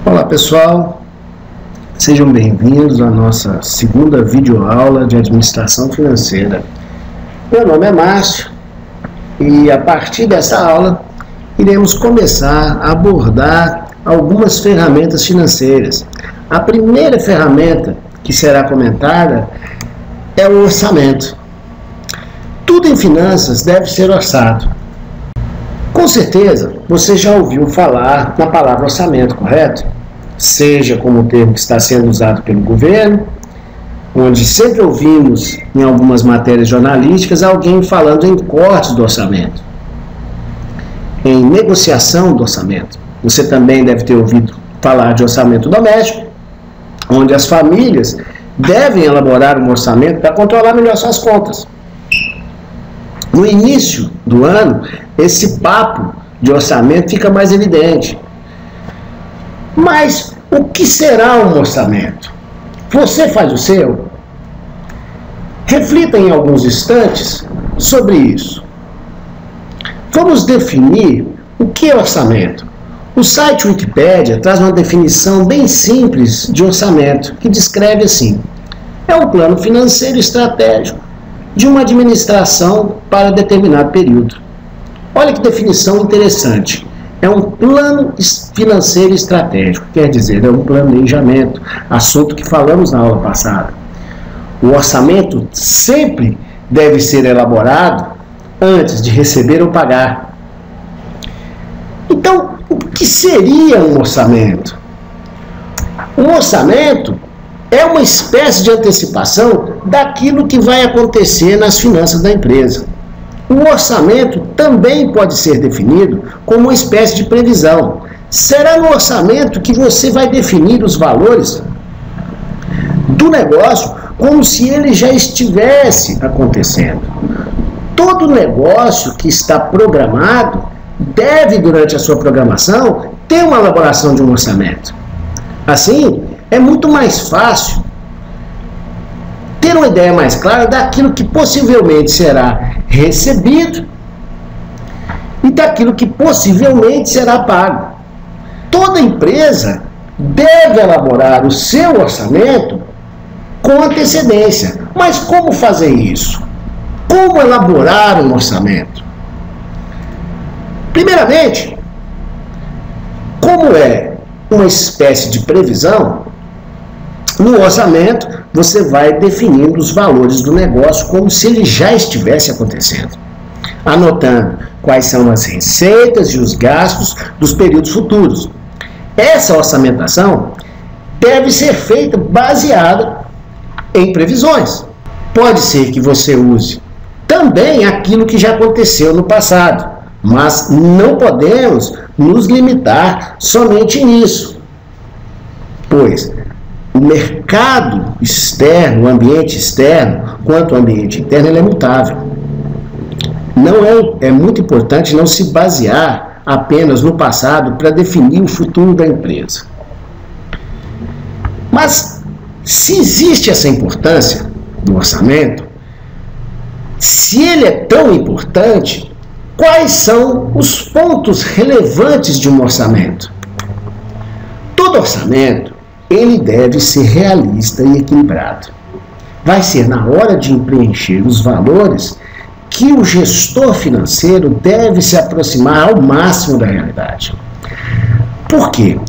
Olá pessoal, sejam bem-vindos à nossa segunda videoaula de administração financeira. Meu nome é Márcio e a partir dessa aula iremos começar a abordar algumas ferramentas financeiras. A primeira ferramenta que será comentada é o orçamento. Tudo em finanças deve ser orçado. Com certeza você já ouviu falar na palavra orçamento, correto? Seja como o termo que está sendo usado pelo governo, onde sempre ouvimos em algumas matérias jornalísticas alguém falando em cortes do orçamento, em negociação do orçamento. Você também deve ter ouvido falar de orçamento doméstico, onde as famílias devem elaborar um orçamento para controlar melhor suas contas. No início do ano, esse papo de orçamento fica mais evidente. Mas o que será um orçamento? Você faz o seu? Reflita em alguns instantes sobre isso. Vamos definir o que é orçamento. O site Wikipédia traz uma definição bem simples de orçamento, que descreve assim: é um plano financeiro estratégico de uma administração para determinado período. Olha que definição interessante. É um plano financeiro estratégico, quer dizer, é um planejamento, assunto que falamos na aula passada. O orçamento sempre deve ser elaborado antes de receber ou pagar. Então, o que seria um orçamento? Um orçamento é uma espécie de antecipação daquilo que vai acontecer nas finanças da empresa. O orçamento também pode ser definido como uma espécie de previsão. Será no orçamento que você vai definir os valores do negócio como se ele já estivesse acontecendo. Todo negócio que está programado deve, durante a sua programação, ter uma elaboração de um orçamento. Assim, é muito mais fácil ter uma ideia mais clara daquilo que possivelmente será recebido e daquilo que possivelmente será pago. Toda empresa deve elaborar o seu orçamento com antecedência. Mas como fazer isso? Como elaborar um orçamento? Primeiramente, como é uma espécie de previsão, no orçamento você vai definindo os valores do negócio como se ele já estivesse acontecendo, anotando quais são as receitas e os gastos dos períodos futuros. Essa orçamentação deve ser feita baseada em previsões. Pode ser que você use também aquilo que já aconteceu no passado, mas não podemos nos limitar somente nisso, pois o mercado externo, o ambiente externo, quanto ao ambiente interno, ele é mutável. É muito importante não se basear apenas no passado para definir o futuro da empresa. Mas, se existe essa importância do orçamento, se ele é tão importante, quais são os pontos relevantes de um orçamento? Todo orçamento ele deve ser realista e equilibrado. Vai ser na hora de preencher os valores que o gestor financeiro deve se aproximar ao máximo da realidade. Por quê?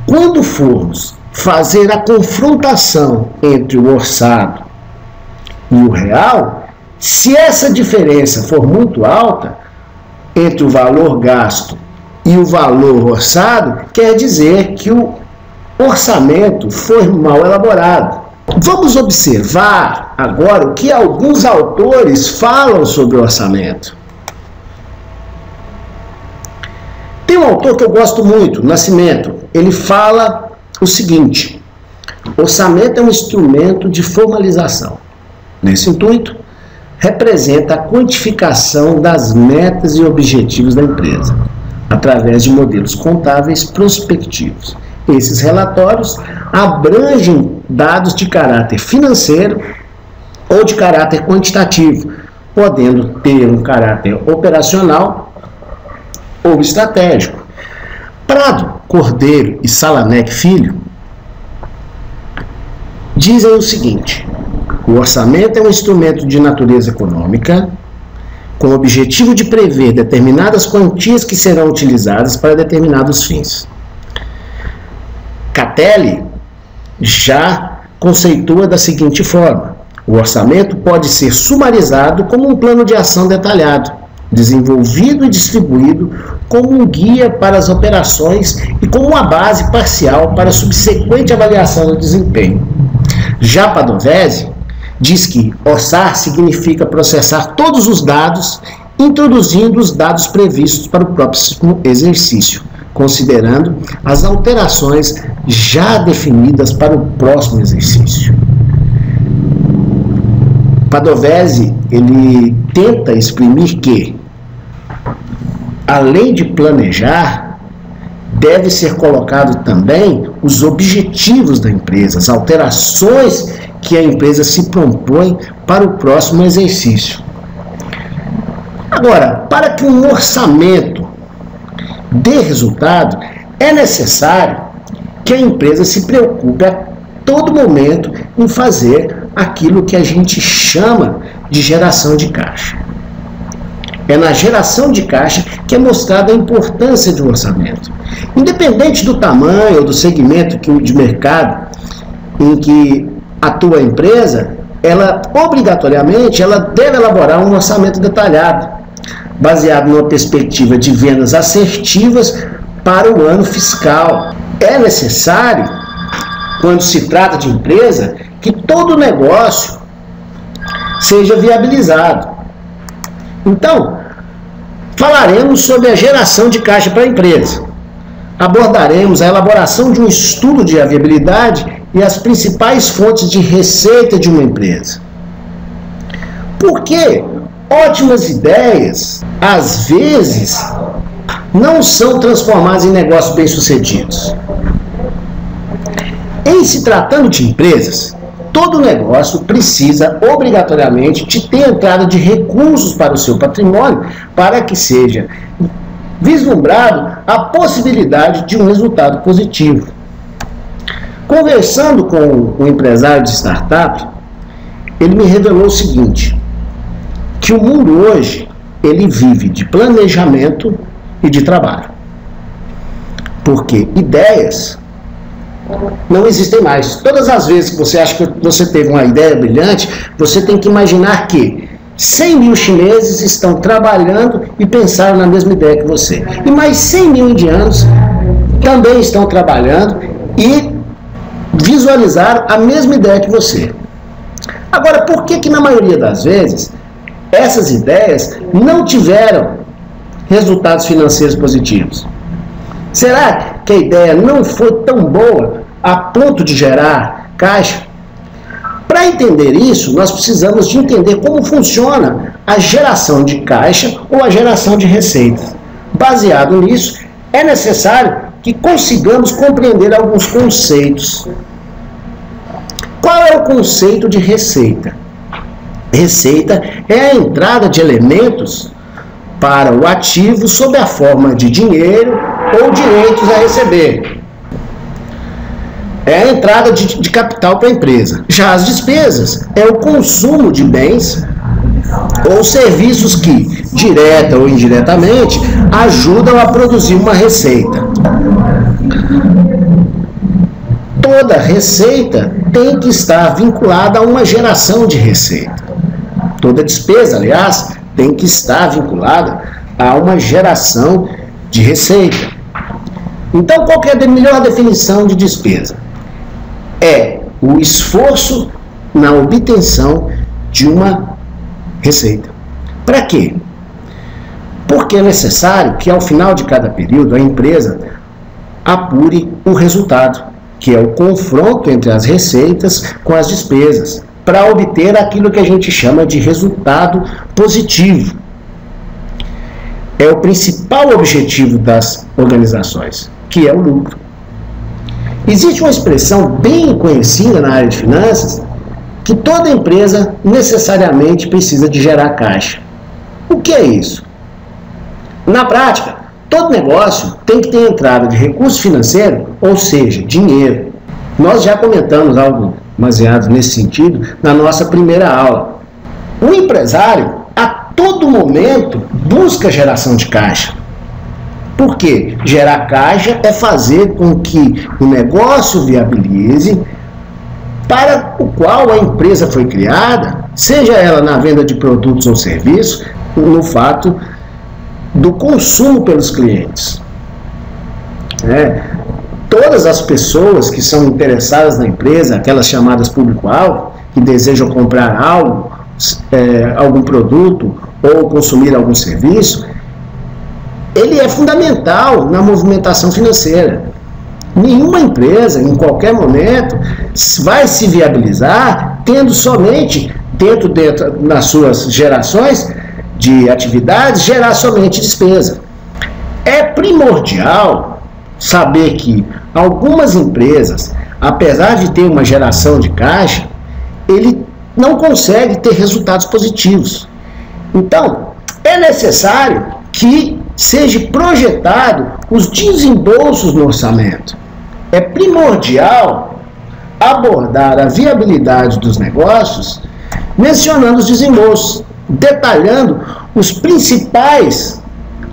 Quando formos fazer a confrontação entre o orçado e o real, se essa diferença for muito alta entre o valor gasto e o valor orçado, quer dizer que o orçamento foi mal elaborado. Vamos observar agora o que alguns autores falam sobre o orçamento. Tem um autor que eu gosto muito, Nascimento. Ele fala o seguinte: orçamento é um instrumento de formalização. Nesse intuito, representa a quantificação das metas e objetivos da empresa. através de modelos contábeis prospectivos. Esses relatórios abrangem dados de caráter financeiro ou de caráter quantitativo, podendo ter um caráter operacional ou estratégico. Prado, Cordeiro e Salanek Filho dizem o seguinte: o orçamento é um instrumento de natureza econômica com o objetivo de prever determinadas quantias que serão utilizadas para determinados fins. Catelli já conceitua da seguinte forma: o orçamento pode ser sumarizado como um plano de ação detalhado, desenvolvido e distribuído como um guia para as operações e como uma base parcial para a subsequente avaliação do desempenho. Já Padovese diz que orçar significa processar todos os dados, introduzindo os dados previstos para o próximo exercício, considerando as alterações já definidas para o próximo exercício. Padovese, ele tenta exprimir que, além de planejar, deve ser colocado também os objetivos da empresa, as alterações que a empresa se propõe para o próximo exercício. Agora, para que um orçamento dê resultado, é necessário que a empresa se preocupe a todo momento em fazer aquilo que a gente chama de geração de caixa. É na geração de caixa que é mostrada a importância de um orçamento. Independente do tamanho ou do segmento de mercado em que atua a empresa, ela obrigatoriamente deve elaborar um orçamento detalhado, baseado numa perspectiva de vendas assertivas para o ano fiscal. É necessário, quando se trata de empresa, que todo negócio seja viabilizado. Então, falaremos sobre a geração de caixa para a empresa. Abordaremos a elaboração de um estudo de viabilidade e as principais fontes de receita de uma empresa. Porque ótimas ideias, às vezes, não são transformadas em negócios bem-sucedidos. Em se tratando de empresas, todo negócio precisa obrigatoriamente de ter entrada de recursos para o seu patrimônio para que seja vislumbrado a possibilidade de um resultado positivo. Conversando com um empresário de startup, ele me revelou o seguinte: que o mundo hoje ele vive de planejamento e de trabalho. Porque ideias não existem mais. Todas as vezes que você acha que você teve uma ideia brilhante, você tem que imaginar que 100 mil chineses estão trabalhando e pensaram na mesma ideia que você. E mais 100 mil indianos também estão trabalhando e visualizaram a mesma ideia que você. Agora, por que na maioria das vezes essas ideias não tiveram resultados financeiros positivos? Será que a ideia não foi tão boa a ponto de gerar caixa? Para entender isso, nós precisamos de entender como funciona a geração de caixa ou a geração de receitas. Baseado nisso, é necessário que consigamos compreender alguns conceitos. Qual é o conceito de receita? Receita é a entrada de elementos para o ativo sob a forma de dinheiro ou direitos a receber. É a entrada de capital para a empresa. Já as despesas é o consumo de bens ou serviços que, direta ou indiretamente, ajudam a produzir uma receita. Toda receita tem que estar vinculada a uma geração de receita. Toda despesa, aliás, tem que estar vinculada a uma geração de receita. Então, qual que é a melhor definição de despesa? É o esforço na obtenção de uma receita. Para quê? Porque é necessário que, ao final de cada período, a empresa apure o resultado, que é o confronto entre as receitas com as despesas, para obter aquilo que a gente chama de resultado positivo. é o principal objetivo das organizações, que é o lucro. Existe uma expressão bem conhecida na área de finanças, que toda empresa necessariamente precisa de gerar caixa. O que é isso? Na prática, todo negócio tem que ter entrada de recurso financeiro, ou seja, dinheiro. Nós já comentamos algo baseado nesse sentido na nossa primeira aula. O empresário, a todo momento, busca geração de caixa. Por quê? Gerar caixa é fazer com que o negócio viabilize para o qual a empresa foi criada, seja ela na venda de produtos ou serviços, no fato do consumo pelos clientes. Todas as pessoas que são interessadas na empresa, aquelas chamadas público-alvo, que desejam comprar algo, algum produto ou consumir algum serviço, ele é fundamental na movimentação financeira. Nenhuma empresa, em qualquer momento, vai se viabilizar tendo somente, dentro nas suas gerações de atividades, gerar somente despesa. É primordial saber que algumas empresas, apesar de ter uma geração de caixa, ele não consegue ter resultados positivos. Então, é necessário que seja projetado os desembolsos no orçamento. É primordial abordar a viabilidade dos negócios mencionando os desembolsos, detalhando os principais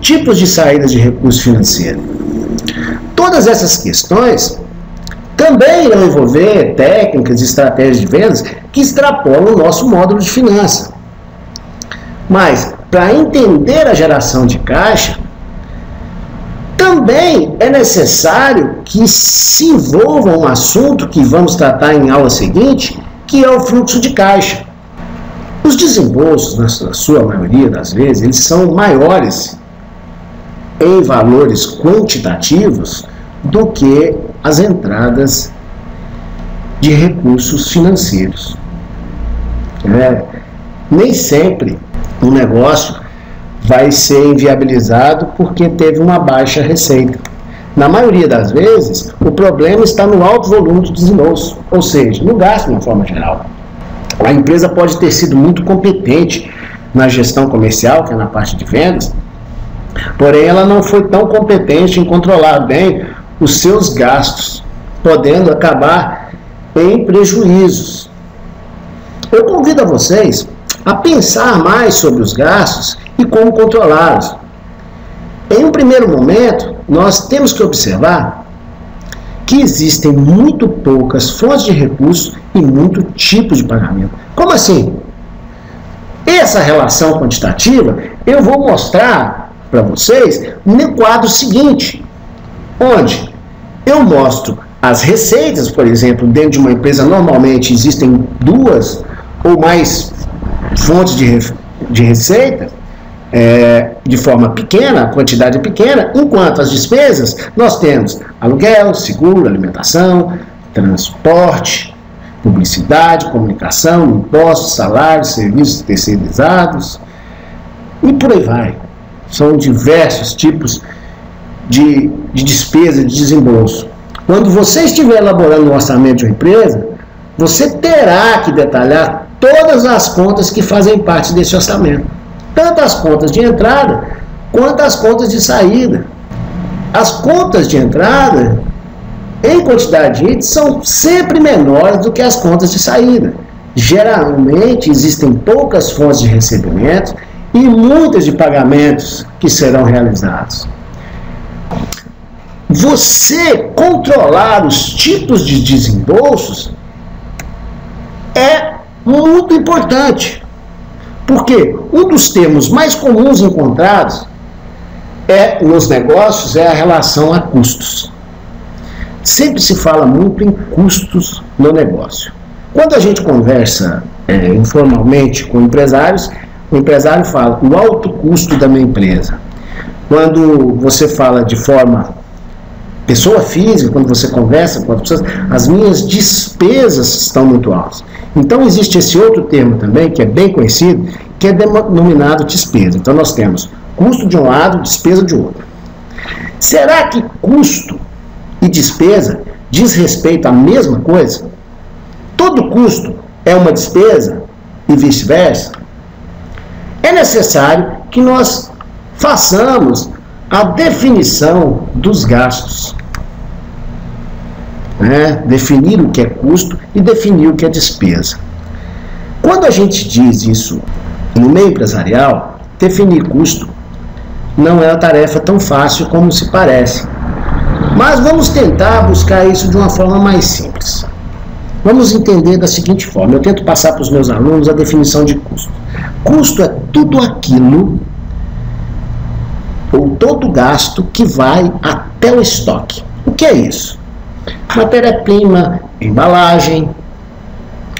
tipos de saída de recurso financeiro. Todas essas questões também irão envolver técnicas e estratégias de vendas que extrapolam o nosso módulo de finanças. Mas, para entender a geração de caixa, também é necessário que se envolva um assunto que vamos tratar em aula seguinte, que é o fluxo de caixa. Os desembolsos, na sua maioria das vezes, eles são maiores em valores quantitativos do que as entradas de recursos financeiros. Nem sempre o negócio vai ser inviabilizado porque teve uma baixa receita. Na maioria das vezes, o problema está no alto volume de desembolso, ou seja, no gasto de uma forma geral. A empresa pode ter sido muito competente na gestão comercial, que é na parte de vendas, porém ela não foi tão competente em controlar bem os seus gastos, podendo acabar em prejuízos. Eu convido a vocês a pensar mais sobre os gastos e como controlá-los. Em um primeiro momento, nós temos que observar que existem muito poucas fontes de recursos e muito tipo de pagamento. Como assim? Essa relação quantitativa eu vou mostrar para vocês no quadro seguinte, onde eu mostro as receitas, por exemplo, dentro de uma empresa normalmente existem 2 ou mais fontes de receita, de forma pequena, a quantidade é pequena, enquanto as despesas nós temos aluguel, seguro, alimentação, transporte, publicidade, comunicação, impostos, salários, serviços terceirizados e por aí vai. São diversos tipos de despesa, de desembolso. Quando você estiver elaborando um orçamento de uma empresa, você terá que detalhar todas as contas que fazem parte desse orçamento. Tanto as contas de entrada, quanto as contas de saída. As contas de entrada, em quantidade de itens, são sempre menores do que as contas de saída. Geralmente, existem poucas fontes de recebimento e muitas de pagamentos que serão realizados. Você controlar os tipos de desembolsos é muito importante. Porque um dos termos mais comuns encontrados nos negócios é a relação a custos. Sempre se fala muito em custos no negócio. Quando a gente conversa informalmente com empresários, o empresário fala o alto custo da minha empresa. Quando você fala de forma pessoa física, quando você conversa com as pessoas, as minhas despesas estão muito altas. Então existe esse outro termo também, que é bem conhecido, que é denominado despesa. Então nós temos Custo de um lado, despesa de outro. Será que custo e despesa diz respeito à mesma coisa? Todo custo é uma despesa e vice-versa? É necessário que nós façamos a definição dos gastos. Definir o que é custo e definir o que é despesa. Quando a gente diz isso no meio empresarial, definir custo não é uma tarefa tão fácil como se parece. Mas vamos tentar buscar isso de uma forma mais simples. Vamos entender da seguinte forma. Eu tento passar para os meus alunos a definição de custo. Custo é tudo aquilo ou todo gasto que vai até o estoque. O que é isso? Matéria-prima, embalagem,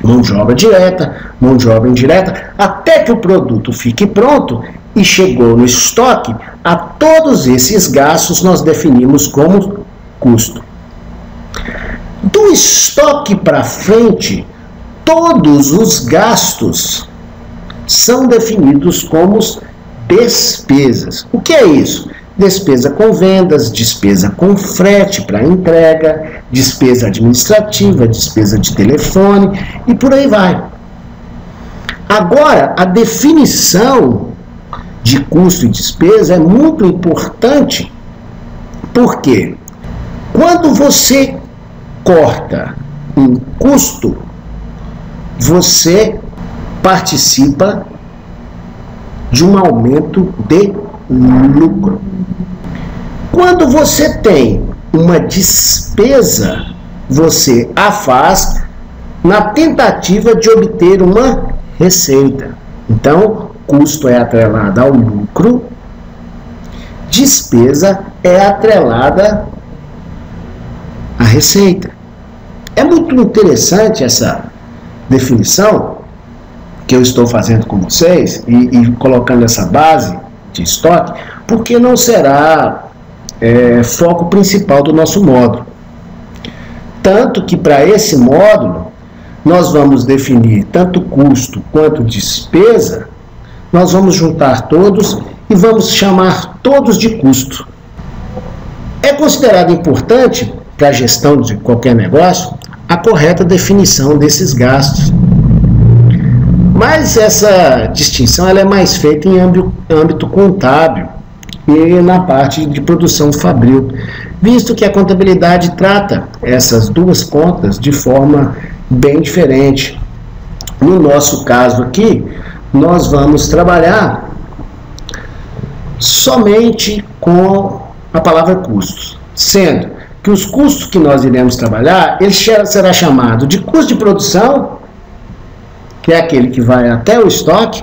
mão de obra direta, mão de obra indireta, até que o produto fique pronto e chegou no estoque, a todos esses gastos nós definimos como custo. Do estoque para frente, todos os gastos são definidos como despesas. O que é isso? Despesa com vendas, despesa com frete para entrega, despesa administrativa, despesa de telefone e por aí vai. Agora, a definição de custo e despesa é muito importante, porque quando você corta um custo, você participa de um aumento de lucro. Quando você tem uma despesa, você a faz na tentativa de obter uma receita. Então, custo é atrelado ao lucro, despesa é atrelada à receita. É muito interessante essa definição que eu estou fazendo com vocês e colocando essa base de estoque, porque não será foco principal do nosso módulo. Tanto que para esse módulo nós vamos definir tanto custo quanto despesa, nós vamos juntar todos e vamos chamar todos de custo. É considerado importante para a gestão de qualquer negócio a correta definição desses gastos. Mas essa distinção ela é mais feita em âmbito contábil e na parte de produção fabril, visto que a contabilidade trata essas duas contas de forma bem diferente. No nosso caso aqui, nós vamos trabalhar somente com a palavra custos, sendo que os custos que nós iremos trabalhar, ele será chamado de custo de produção, que é aquele que vai até o estoque,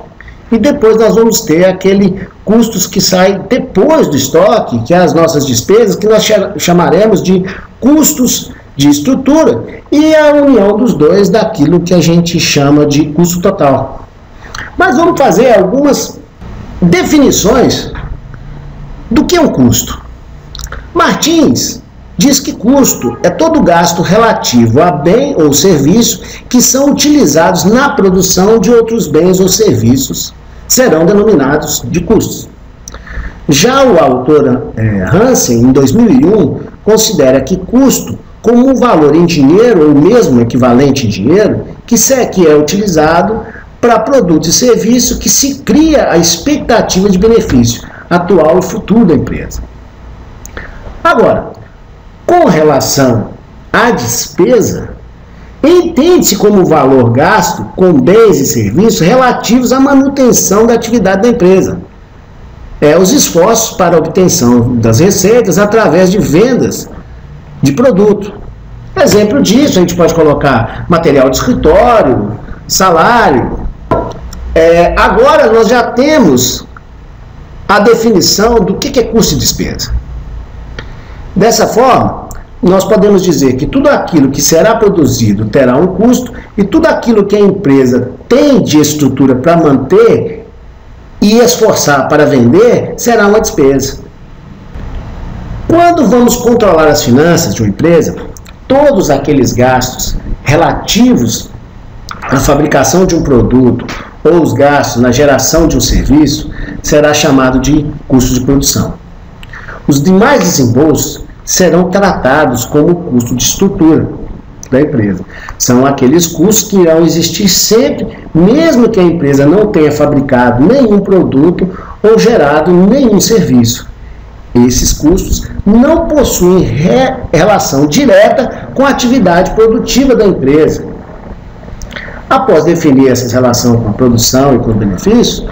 e depois nós vamos ter aquele custos que sai depois do estoque, que é as nossas despesas, que nós chamaremos de custos de estrutura, e a união dos dois daquilo que a gente chama de custo total. Mas vamos fazer algumas definições do que é um custo. Martins diz que custo é todo gasto relativo a bem ou serviço que são utilizados na produção de outros bens ou serviços, serão denominados de custos. Já o autor Hansen, em 2001, considera que custo como um valor em dinheiro ou mesmo equivalente em dinheiro que é utilizado para produto e serviço que se cria a expectativa de benefício atual e futuro da empresa. Agora, com relação à despesa, entende-se como valor gasto com bens e serviços relativos à manutenção da atividade da empresa. Os esforços para a obtenção das receitas através de vendas de produto. Exemplo disso, a gente pode colocar material de escritório, salário. Agora nós já temos a definição do que é custo e despesa. Dessa forma, nós podemos dizer que tudo aquilo que será produzido terá um custo e tudo aquilo que a empresa tem de estrutura para manter e esforçar para vender será uma despesa. Quando vamos controlar as finanças de uma empresa, todos aqueles gastos relativos à fabricação de um produto ou os gastos na geração de um serviço será chamado de custo de produção. Os demais desembolsos serão tratados como custo de estrutura da empresa. São aqueles custos que irão existir sempre, mesmo que a empresa não tenha fabricado nenhum produto ou gerado nenhum serviço. Esses custos não possuem relação direta com a atividade produtiva da empresa. Após definir essa relação com a produção e com os benefícios,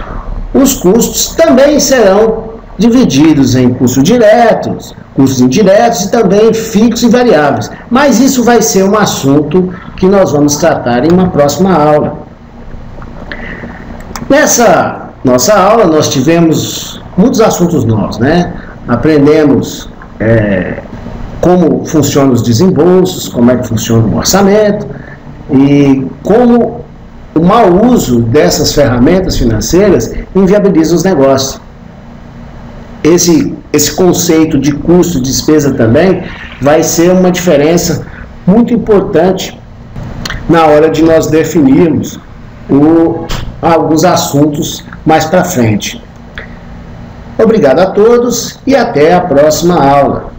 os custos também serão divididos em custos diretos, custos indiretos e também fixos e variáveis. Mas isso vai ser um assunto que nós vamos tratar em uma próxima aula. Nessa nossa aula nós tivemos muitos assuntos novos, né? Aprendemos como funcionam os desembolsos, como é que funciona o orçamento e como o mau uso dessas ferramentas financeiras inviabiliza os negócios. Esse conceito de custo e despesa também vai ser uma diferença muito importante na hora de nós definirmos alguns assuntos mais para frente. Obrigado a todos e até a próxima aula.